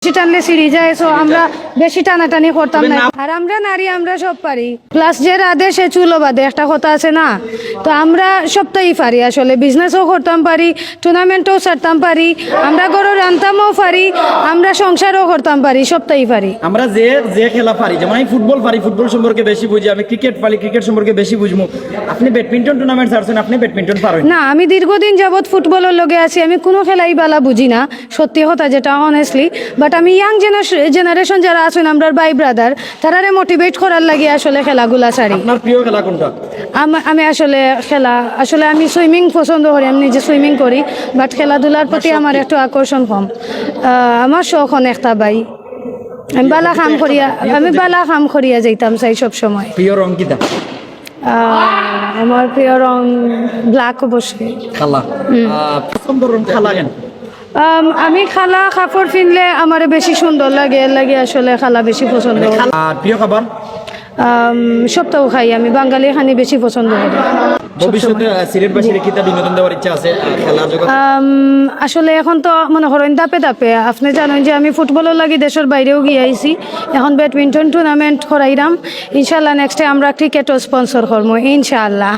বেশি টানলে সিঁড়ি যায়, সো আমরা বেশি টানাটানি করতাম না। আর আমরা নারী, আমরা সব পারি, প্লাস যে রাধে সে চুলো বাদে একটা কথা আছে না, তো আমরা সবটাই পারি। আসলে বিজনেসও করতাম পারি, টুর্নামেন্টও ছাড়তাম পারি, আমরা গরু রান্তামও পারি, আমরা সংসারও করতাম পারি, সবটাই পারি। আমরা যে যে খেলা পারি, যেমন আমি ফুটবল পারি, ফুটবল সম্পর্কে বেশি বুঝি, আমি ক্রিকেট পারি, ক্রিকেট সম্পর্কে বেশি বুঝবো। আপনি ব্যাডমিন্টন টুর্নামেন্ট ছাড়ছেন, আপনি ব্যাডমিন্টন পারেন না, আমি দীর্ঘদিন যাবৎ ফুটবলের লগে আছি, আমি কোনো খেলাই বালা বুঝি না, সত্যি কথা যেটা অনেস্টলি। বাট আমি ইয়াং জেনারেশন যারা আছেন, আমরা ভাই ব্রাদার, তারারে মোটিভেট করার লাগে আসলে খেলাগুলা ছাড়ি। আপনার প্রিয় খেলা কোনটা? আমি আসলে আমি সুইমিং পছন্দ করি, আমি নিজে সুইমিং করি, বাট খেলাধুলার প্রতি আমার একটু আকর্ষণ কম। আমার শখ অনেকটা ভাই, আমি বালা কাম করিয়া যাইতাম চাই সব সময়। প্রিয় রং কিটা? আমার প্রিয় রং ব্ল্যাক অবশ্যই। খালা পছন্দ রং খালা কেন? আমি খালা কাপড় কিনলে আমার বেশি সুন্দর লাগে, এর লাগে আসলে খালা বেশি পছন্দ। আর প্রিয় খাবার? সবটাও খাই, আমি বাঙালি খানি বেশি পছন্দ করি। ভবিষ্যতে সিলেটবাসীর কিতা বিনোদন দেওয়ার ইচ্ছা আছে খেলার জগৎ? আসলে এখন তো মনে করেন ধাপে ধাপে, আপনি জানেন যে আমি ফুটবলের লাগি দেশের বাইরেও গিয়ে আইছি, এখন ব্যাডমিন্টন টুর্নামেন্ট করাইলাম, ইনশাল্লাহ নেক্সটে আমরা ক্রিকেটও স্পন্সর করবো ইনশাআল্লাহ।